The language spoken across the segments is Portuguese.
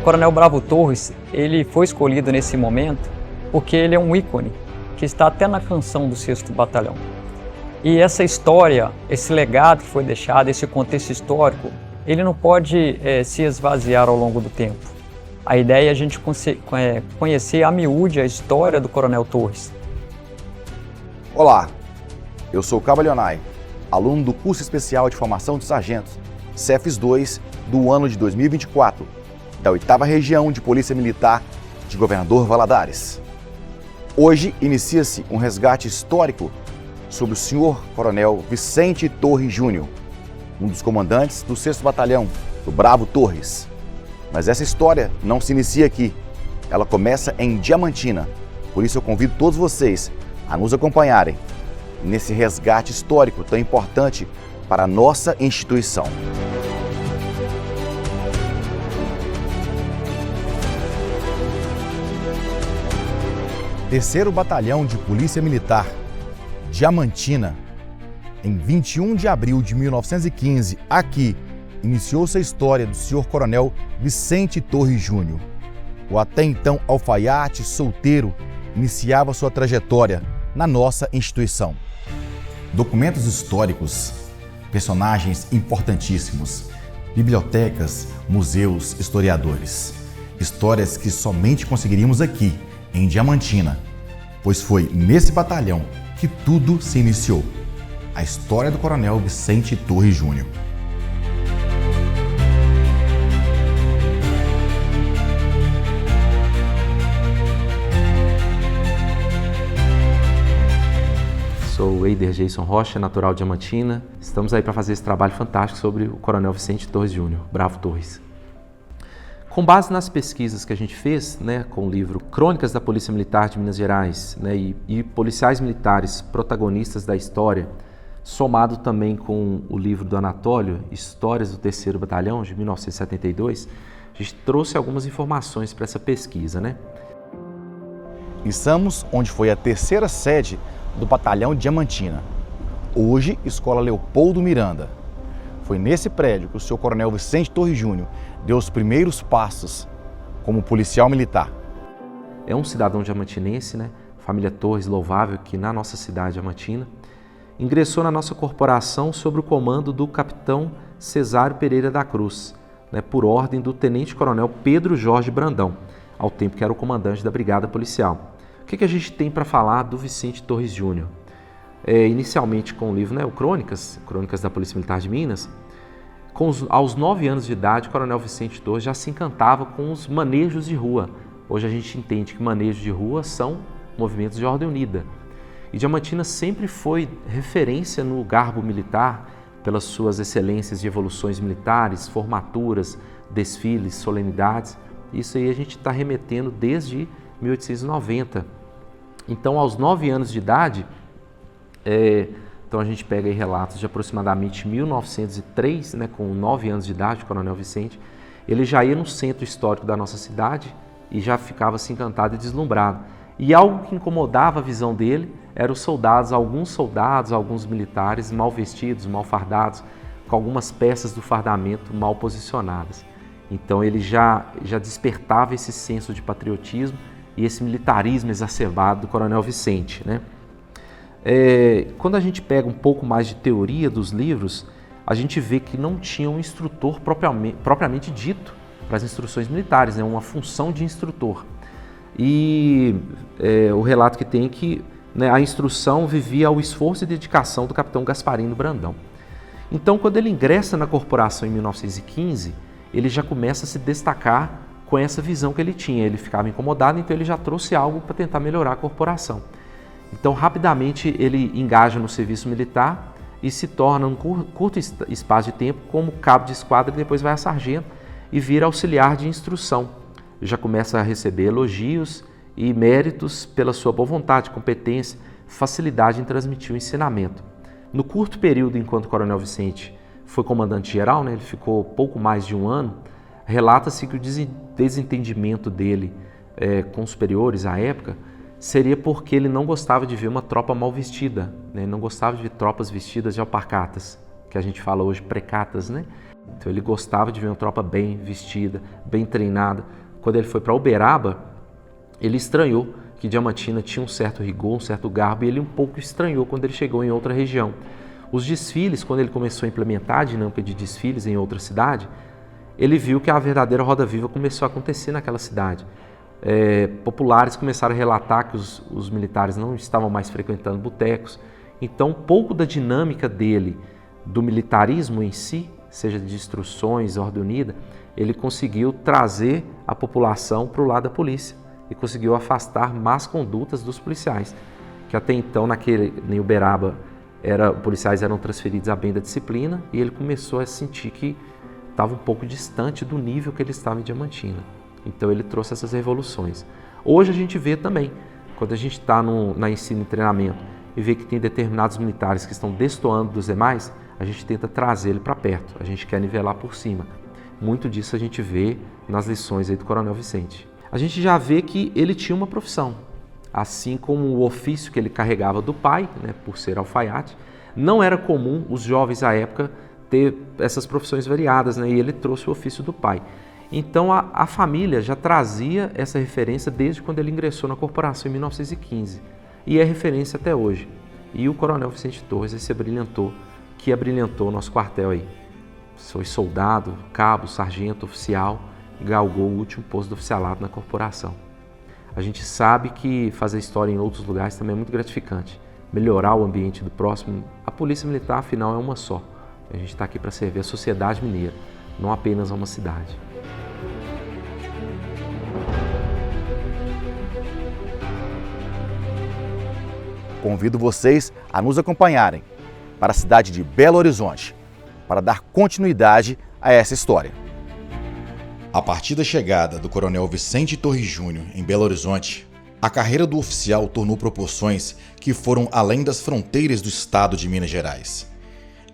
O Coronel Bravo Torres, ele foi escolhido nesse momento porque ele é um ícone, que está até na canção do 6º Batalhão. E essa história, esse legado que foi deixado, esse contexto histórico, ele não pode se esvaziar ao longo do tempo. A ideia é a gente conhecer a miúde a história do Coronel Torres. Olá, eu sou o Cabo Leonai, aluno do curso especial de formação de sargentos, CEFES 2, do ano de 2024, da 8ª Região de Polícia Militar de Governador Valadares. Hoje inicia-se um resgate histórico sobre o Sr. Coronel Vicente Torres Júnior, um dos comandantes do 6º Batalhão, do Bravo Torres. Mas essa história não se inicia aqui, ela começa em Diamantina. Por isso eu convido todos vocês a nos acompanharem nesse resgate histórico tão importante para a nossa instituição. Terceiro Batalhão de Polícia Militar, Diamantina. Em 21 de abril de 1915, aqui, iniciou-se a história do Sr. Coronel Vicente Torres Júnior. O até então alfaiate solteiro iniciava sua trajetória na nossa instituição. Documentos históricos, personagens importantíssimos, bibliotecas, museus, historiadores. Histórias que somente conseguiríamos aqui, em Diamantina, pois foi nesse batalhão que tudo se iniciou. A história do Coronel Vicente Torres Júnior. Sou o Eider Jason Rocha, natural de Diamantina. Estamos aí para fazer esse trabalho fantástico sobre o Coronel Vicente Torres Júnior, Bravo Torres. Com base nas pesquisas que a gente fez, com o livro Crônicas da Polícia Militar de Minas Gerais, e policiais militares protagonistas da história, somado também com o livro do Anatólio, Histórias do 3º Batalhão, de 1972, a gente trouxe algumas informações para essa pesquisa. Estamos onde foi a terceira sede do Batalhão Diamantina, hoje Escola Leopoldo Miranda. Foi nesse prédio que o Sr. Coronel Vicente Torres Júnior deu os primeiros passos como policial militar. É um cidadão diamantinense, família Torres louvável, que na nossa cidade diamantina, ingressou na nossa corporação sob o comando do capitão Cesário Pereira da Cruz, por ordem do tenente-coronel Pedro Jorge Brandão, ao tempo que era o comandante da Brigada Policial. O que a gente tem para falar do Vicente Torres Júnior? Inicialmente com o livro o Crônicas da Polícia Militar de Minas, aos 9 anos de idade, o Coronel Vicente Torres já se encantava com os manejos de rua. Hoje a gente entende que manejos de rua são movimentos de ordem unida. E Diamantina sempre foi referência no garbo militar pelas suas excelências de evoluções militares, formaturas, desfiles, solenidades. Isso aí a gente está remetendo desde 1890. Então, aos 9 anos de idade, então a gente pega aí relatos de aproximadamente 1903, com 9 anos de idade, o Coronel Vicente, ele já ia no centro histórico da nossa cidade e já ficava assim encantado e deslumbrado. E algo que incomodava a visão dele eram os soldados, alguns militares mal vestidos, mal fardados, com algumas peças do fardamento mal posicionadas. Então ele já despertava esse senso de patriotismo e esse militarismo exacerbado do Coronel Vicente. Quando a gente pega um pouco mais de teoria dos livros, a gente vê que não tinha um instrutor propriamente dito para as instruções militares, uma função de instrutor. E o relato que tem é que a instrução vivia ao esforço e dedicação do capitão Gasparino Brandão. Então, quando ele ingressa na corporação em 1915, ele já começa a se destacar com essa visão que ele tinha. Ele ficava incomodado, então ele já trouxe algo para tentar melhorar a corporação. Então, rapidamente, ele engaja no serviço militar e se torna, num curto espaço de tempo, como cabo de esquadra, e depois vai a sargento e vira auxiliar de instrução. Já começa a receber elogios e méritos pela sua boa vontade, competência, facilidade em transmitir o ensinamento. No curto período, enquanto o Coronel Vicente foi comandante-geral, ele ficou pouco mais de um ano, relata-se que o desentendimento dele com os superiores à época seria porque ele não gostava de ver uma tropa mal vestida, não gostava de ver tropas vestidas de alpargatas. que a gente fala hoje precatas, né? Então ele gostava de ver uma tropa bem vestida, bem treinada. Quando ele foi para Uberaba, ele estranhou que Diamantina tinha um certo rigor, um certo garbo, e ele um pouco estranhou quando ele chegou em outra região. Os desfiles, quando ele começou a implementar a dinâmica de desfiles em outra cidade, ele viu que a verdadeira roda viva começou a acontecer naquela cidade. Populares começaram a relatar que os militares não estavam mais frequentando botecos. Então, um pouco da dinâmica dele, do militarismo em si, seja de instruções, ordem unida, ele conseguiu trazer a população para o lado da polícia e conseguiu afastar más condutas dos policiais, que até então, em Uberaba, policiais eram transferidos à bem da disciplina, e ele começou a sentir que estava um pouco distante do nível que ele estava em Diamantina. Então ele trouxe essas revoluções. Hoje a gente vê também, quando a gente está na ensino e treinamento e vê que tem determinados militares que estão destoando dos demais, a gente tenta trazer ele para perto, a gente quer nivelar por cima. Muito disso a gente vê nas lições aí do Coronel Vicente. A gente já vê que ele tinha uma profissão, assim como o ofício que ele carregava do pai, né, por ser alfaiate. Não era comum os jovens à época ter essas profissões variadas, né, e ele trouxe o ofício do pai. Então a família já trazia essa referência desde quando ele ingressou na corporação em 1915, e é referência até hoje. E o Coronel Vicente Torres, esse que abrilhantou o nosso quartel aí. Foi soldado, cabo, sargento, oficial, galgou o último posto do oficialato na corporação. A gente sabe que fazer história em outros lugares também é muito gratificante. Melhorar o ambiente do próximo. A Polícia Militar, afinal, é uma só. A gente está aqui para servir a sociedade mineira, não apenas a uma cidade. Convido vocês a nos acompanharem para a cidade de Belo Horizonte, para dar continuidade a essa história. A partir da chegada do Coronel Vicente Torres Júnior em Belo Horizonte, a carreira do oficial tomou proporções que foram além das fronteiras do estado de Minas Gerais.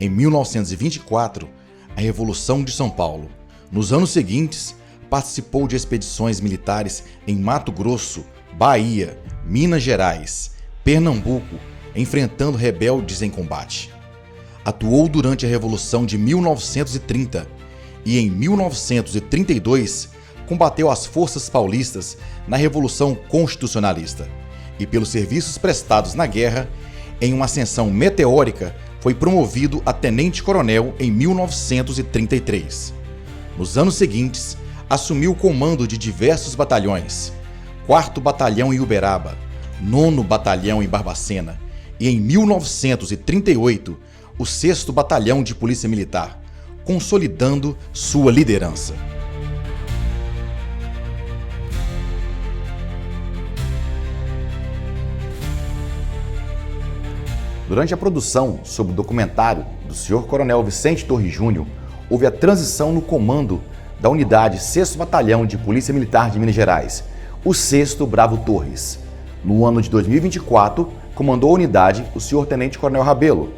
Em 1924, a Revolução de São Paulo. Nos anos seguintes, participou de expedições militares em Mato Grosso, Bahia, Minas Gerais, Pernambuco, enfrentando rebeldes em combate. Atuou durante a Revolução de 1930 e, em 1932, combateu as forças paulistas na Revolução Constitucionalista e, pelos serviços prestados na guerra, em uma ascensão meteórica, foi promovido a tenente-coronel em 1933. Nos anos seguintes, assumiu o comando de diversos batalhões, 4º Batalhão em Uberaba, 9º Batalhão em Barbacena e, em 1938, o 6º Batalhão de Polícia Militar, consolidando sua liderança. Durante a produção sobre o documentário do Sr. Coronel Vicente Torres Júnior, houve a transição no comando da unidade 6º Batalhão de Polícia Militar de Minas Gerais, o 6º Bravo Torres. No ano de 2024, comandou a unidade o Sr. Tenente Coronel Rabelo.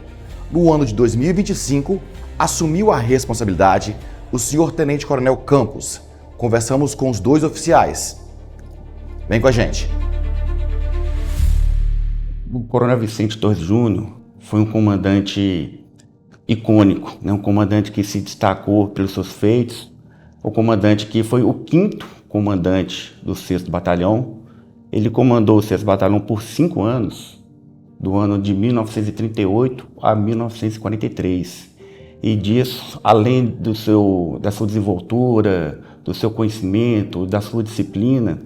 No ano de 2025, assumiu a responsabilidade o Sr. Tenente Coronel Campos. Conversamos com os dois oficiais. Vem com a gente. O Coronel Vicente Torres Júnior foi um comandante icônico, né? Um comandante que se destacou pelos seus feitos, o comandante que foi o 5º comandante do 6º Batalhão. Ele comandou o 6º Batalhão por 5 anos, do ano de 1938 a 1943. E disso, além da sua desenvoltura, do seu conhecimento, da sua disciplina,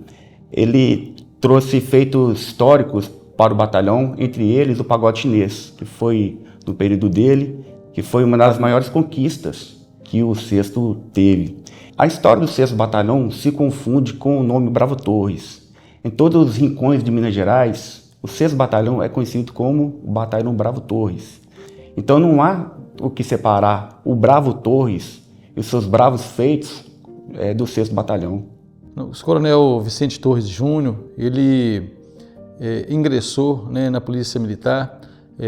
ele trouxe feitos históricos para o batalhão, entre eles o pagode chinês, que foi, no período dele, que foi uma das maiores conquistas que o 6º teve. A história do 6º Batalhão se confunde com o nome Bravo Torres. Em todos os rincões de Minas Gerais, o 6º Batalhão é conhecido como o Batalhão Bravo Torres. Então não há o que separar o Bravo Torres e os seus bravos feitos do 6º Batalhão. O Coronel Vicente Torres Júnior, ele ingressou, né, na Polícia Militar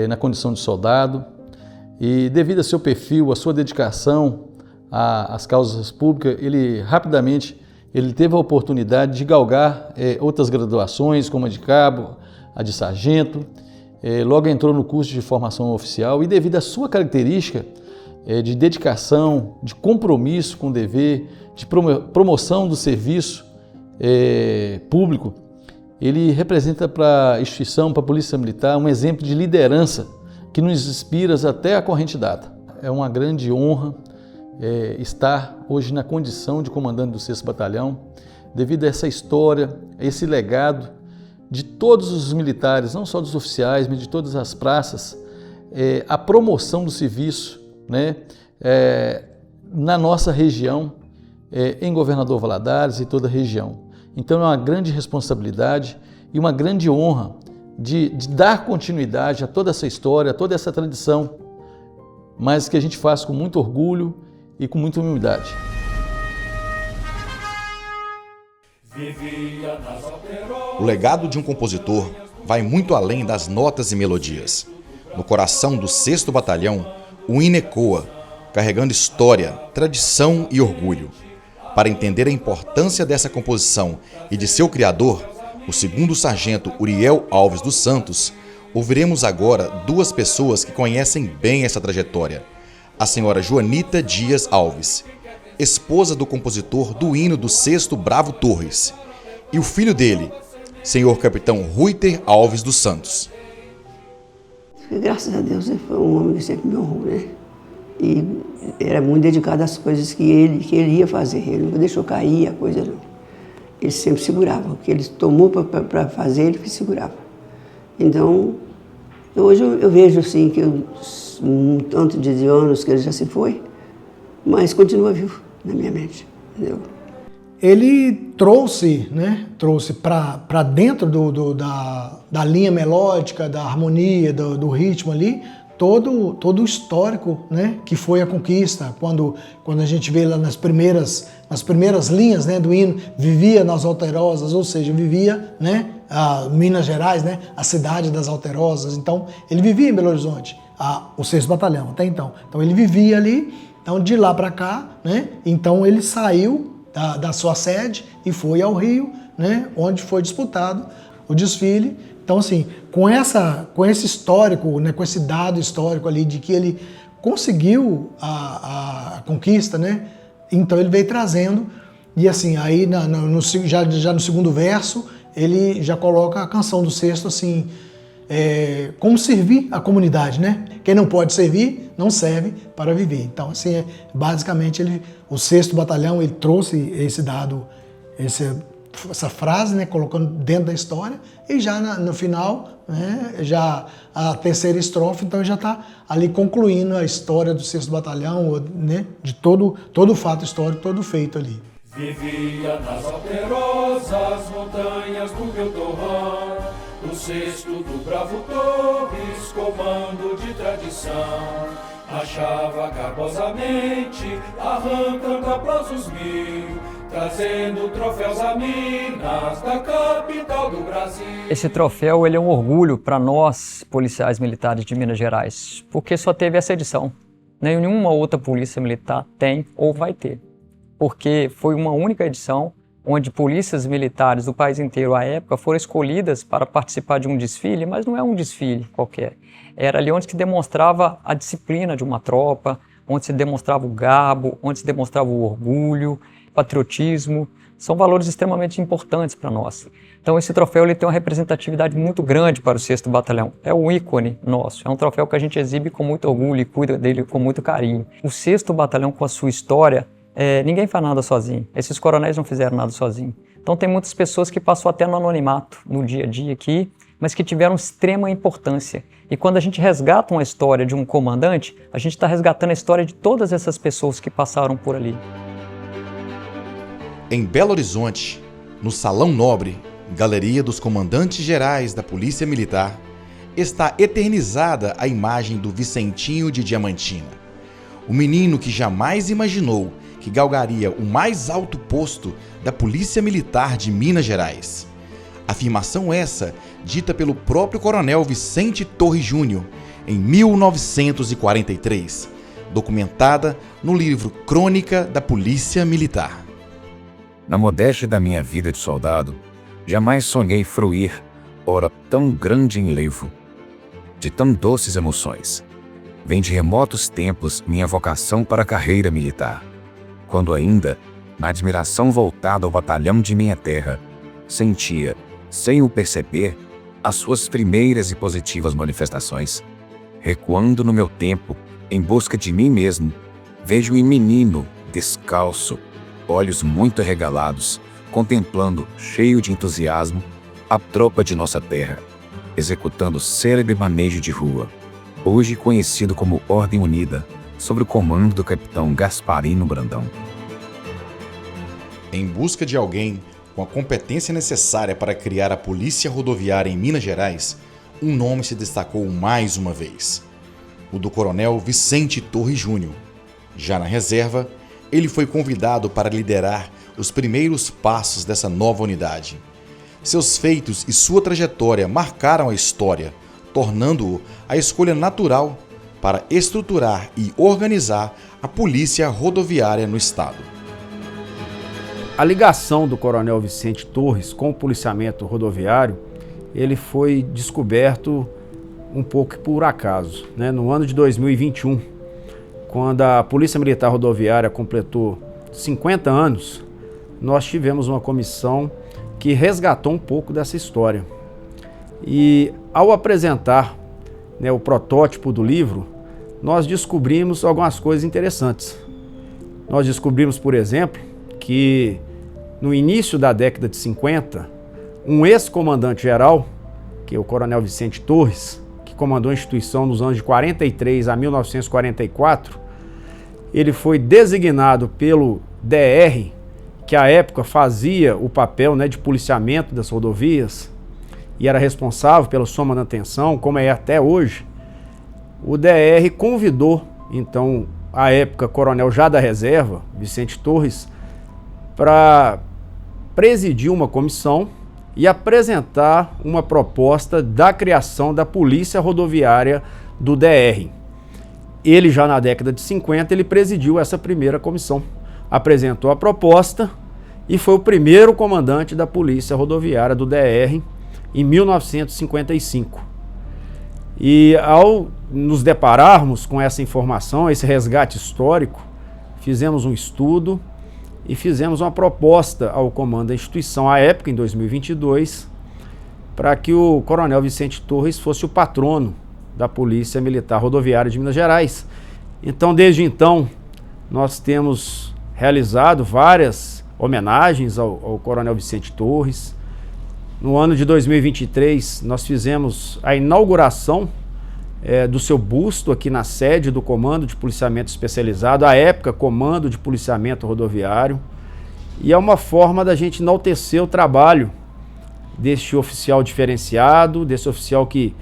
na condição de soldado e, devido a seu perfil, a sua dedicação às causas públicas, ele rapidamente teve a oportunidade de galgar outras graduações, como a de cabo, a de sargento. Logo entrou no curso de formação oficial e, devido à sua característica, de dedicação, de compromisso com o dever, de promoção do serviço público. Ele representa para a instituição, para a Polícia Militar, um exemplo de liderança que nos inspira até a corrente data. É uma grande honra estar hoje na condição de comandante do 6º Batalhão, devido a essa história, a esse legado de todos os militares, não só dos oficiais, mas de todas as praças, a promoção do serviço, né, na nossa região, em Governador Valadares e toda a região. Então é uma grande responsabilidade e uma grande honra de dar continuidade a toda essa história, a toda essa tradição, mas que a gente faz com muito orgulho e com muita humildade. O legado de um compositor vai muito além das notas e melodias. No coração do 6º Batalhão, o hino ecoa, carregando história, tradição e orgulho. Para entender a importância dessa composição e de seu criador, o 2º Sargento Uriel Alves dos Santos, ouviremos agora duas pessoas que conhecem bem essa trajetória. A senhora Joanita Dias Alves, esposa do compositor do hino do 6º Bravo Torres, e o filho dele, senhor Capitão Ruiter Alves dos Santos. Graças a Deus ele foi um homem que sempre me honrou, né? E era muito dedicado às coisas que ele ia fazer. Ele nunca deixou cair a coisa, não. Ele sempre segurava. O que ele tomou para fazer, ele segurava. Então, hoje eu vejo assim que um tanto de anos que ele já se foi, mas continua vivo na minha mente, entendeu? Ele trouxe para dentro da linha melódica, da harmonia, do ritmo ali, todo o histórico, né, que foi a conquista. Quando a gente vê lá nas primeiras linhas, né, do hino, vivia nas Alterosas, ou seja, vivia, né, Minas Gerais, né, a cidade das Alterosas. Então, ele vivia em Belo Horizonte, o 6º Batalhão até então. Então, ele vivia ali. Então, de lá para cá, né, então ele saiu da sua sede e foi ao Rio, né, onde foi disputado o desfile. Então, assim, com esse histórico, né, com esse dado histórico ali de que ele conseguiu a conquista, né, então ele veio trazendo, e assim, aí já no segundo verso, ele já coloca a canção do 6º, assim, como servir a comunidade, né? Quem não pode servir, não serve para viver. Então, assim, basicamente, o 6º Batalhão, ele trouxe esse dado, essa frase, né, colocando dentro da história, e já no final, né, já a terceira estrofe, então já está ali concluindo a história do 6º Batalhão, né, de todo o fato histórico, todo feito ali. Vivia nas alterosas montanhas do meu torrão, o 6º do Bravo Torres, comando de tradição. Marchava garbosamente, arrancando aplausos mil, trazendo troféus a Minas, da capital do Brasil. Esse troféu ele é um orgulho para nós, policiais militares de Minas Gerais, porque só teve essa edição. Nenhuma outra polícia militar tem ou vai ter, porque foi uma única edição onde polícias militares do país inteiro à época foram escolhidas para participar de um desfile, mas não é um desfile qualquer. Era ali onde se demonstrava a disciplina de uma tropa, onde se demonstrava o garbo, onde se demonstrava o orgulho, patriotismo. São valores extremamente importantes para nós. Então esse troféu ele tem uma representatividade muito grande para o 6º Batalhão. É um ícone nosso, é um troféu que a gente exibe com muito orgulho e cuida dele com muito carinho. O 6º Batalhão, com a sua história, ninguém faz nada sozinho. Esses coronéis não fizeram nada sozinho. Então tem muitas pessoas que passam até no anonimato, no dia a dia aqui, mas que tiveram extrema importância. E quando a gente resgata uma história de um comandante, a gente está resgatando a história de todas essas pessoas que passaram por ali. Em Belo Horizonte, no Salão Nobre, Galeria dos Comandantes Gerais da Polícia Militar, está eternizada a imagem do Vicentinho de Diamantina. O menino que jamais imaginou que galgaria o mais alto posto da Polícia Militar de Minas Gerais. Afirmação essa dita pelo próprio Coronel Vicente Torres Júnior em 1943, documentada no livro Crônica da Polícia Militar. Na modéstia da minha vida de soldado, jamais sonhei fruir hora tão grande enlevo, de tão doces emoções, vem de remotos tempos minha vocação para a carreira militar. Quando ainda, na admiração voltada ao batalhão de minha terra, sentia, sem o perceber, as suas primeiras e positivas manifestações. Recuando no meu tempo, em busca de mim mesmo, vejo um menino, descalço, olhos muito arregalados, contemplando, cheio de entusiasmo, a tropa de nossa terra, executando célebre manejo de rua, hoje conhecido como Ordem Unida, sob o comando do capitão Gasparino Brandão. Em busca de alguém com a competência necessária para criar a Polícia Rodoviária em Minas Gerais, um nome se destacou mais uma vez: o do Coronel Vicente Torres Júnior. Já na reserva, ele foi convidado para liderar os primeiros passos dessa nova unidade. Seus feitos e sua trajetória marcaram a história, tornando-o a escolha natural para estruturar e organizar a Polícia Rodoviária no Estado. A ligação do Coronel Vicente Torres com o policiamento rodoviário, ele foi descoberto um pouco por acaso, né? No ano de 2021, quando a Polícia Militar Rodoviária completou 50 anos, nós tivemos uma comissão que resgatou um pouco dessa história. E ao apresentar, né, o protótipo do livro, nós descobrimos algumas coisas interessantes. Nós descobrimos, por exemplo, que no início da década de 50, um ex-comandante-geral, que é o Coronel Vicente Torres, que comandou a instituição nos anos de 43 a 1944, ele foi designado pelo DR, que à época fazia o papel, né, de policiamento das rodovias e era responsável pela sua manutenção, como é até hoje. O DR convidou, então, à época, coronel já da reserva, Vicente Torres, para presidir uma comissão e apresentar uma proposta da criação da Polícia Rodoviária do DR. Ele já na década de 50, ele presidiu essa primeira comissão, apresentou a proposta e foi o primeiro comandante da Polícia Rodoviária do DR em 1955. E ao nos depararmos com essa informação, esse resgate histórico, fizemos um estudo e fizemos uma proposta ao comando da instituição, à época, em 2022, para que o Coronel Vicente Torres fosse o patrono da Polícia Militar Rodoviária de Minas Gerais. Então, desde então, nós temos realizado várias homenagens ao Coronel Vicente Torres. No ano de 2023, nós fizemos a inauguração do seu busto aqui na sede do Comando de Policiamento Especializado, à época Comando de Policiamento Rodoviário, e é uma forma da gente enaltecer o trabalho deste oficial diferenciado, desse oficial que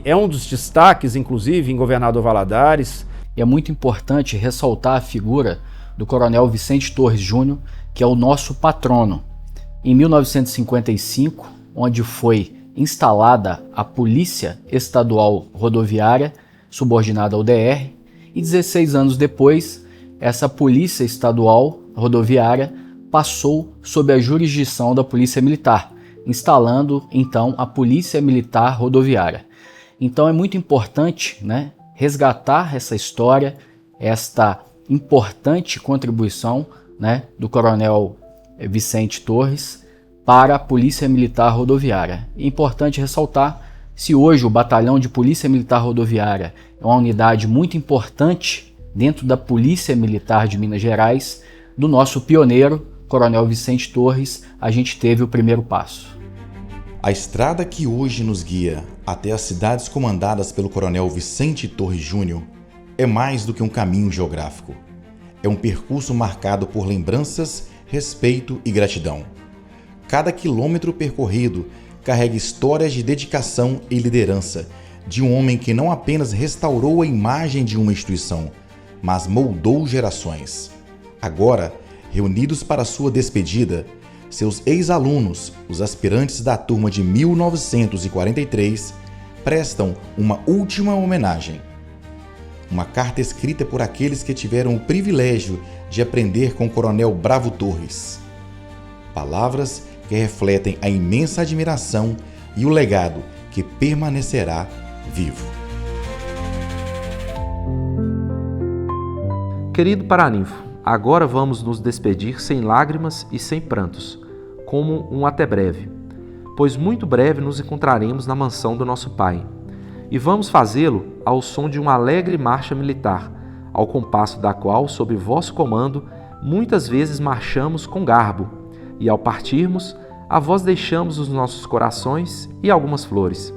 é um dos destaques, inclusive, em Governador Valadares. E é muito importante ressaltar a figura do Coronel Vicente Torres Júnior, que é o nosso patrono. Em 1955, onde foi instalada a Polícia Estadual Rodoviária, subordinada ao DR, e 16 anos depois, essa Polícia Estadual Rodoviária passou sob a jurisdição da Polícia Militar, instalando então a Polícia Militar Rodoviária. Então é muito importante, né, resgatar essa história, esta importante contribuição, né, do Coronel Vicente Torres para a Polícia Militar Rodoviária. É importante ressaltar, se hoje o Batalhão de Polícia Militar Rodoviária é uma unidade muito importante dentro da Polícia Militar de Minas Gerais, do nosso pioneiro, Coronel Vicente Torres, a gente teve o primeiro passo. A estrada que hoje nos guia até as cidades comandadas pelo Coronel Vicente Torres Júnior é mais do que um caminho geográfico. É um percurso marcado por lembranças, respeito e gratidão. Cada quilômetro percorrido carrega histórias de dedicação e liderança de um homem que não apenas restaurou a imagem de uma instituição, mas moldou gerações. Agora, reunidos para sua despedida, seus ex-alunos, os aspirantes da turma de 1943, prestam uma última homenagem. Uma carta escrita por aqueles que tiveram o privilégio de aprender com o Coronel Bravo Torres. Palavras que refletem a imensa admiração e o legado que permanecerá vivo. Querido Paraninfo, agora vamos nos despedir sem lágrimas e sem prantos, como um até breve, pois muito breve nos encontraremos na mansão do nosso Pai. E vamos fazê-lo ao som de uma alegre marcha militar, ao compasso da qual, sob vosso comando, muitas vezes marchamos com garbo, e ao partirmos, a vós deixamos os nossos corações e algumas flores.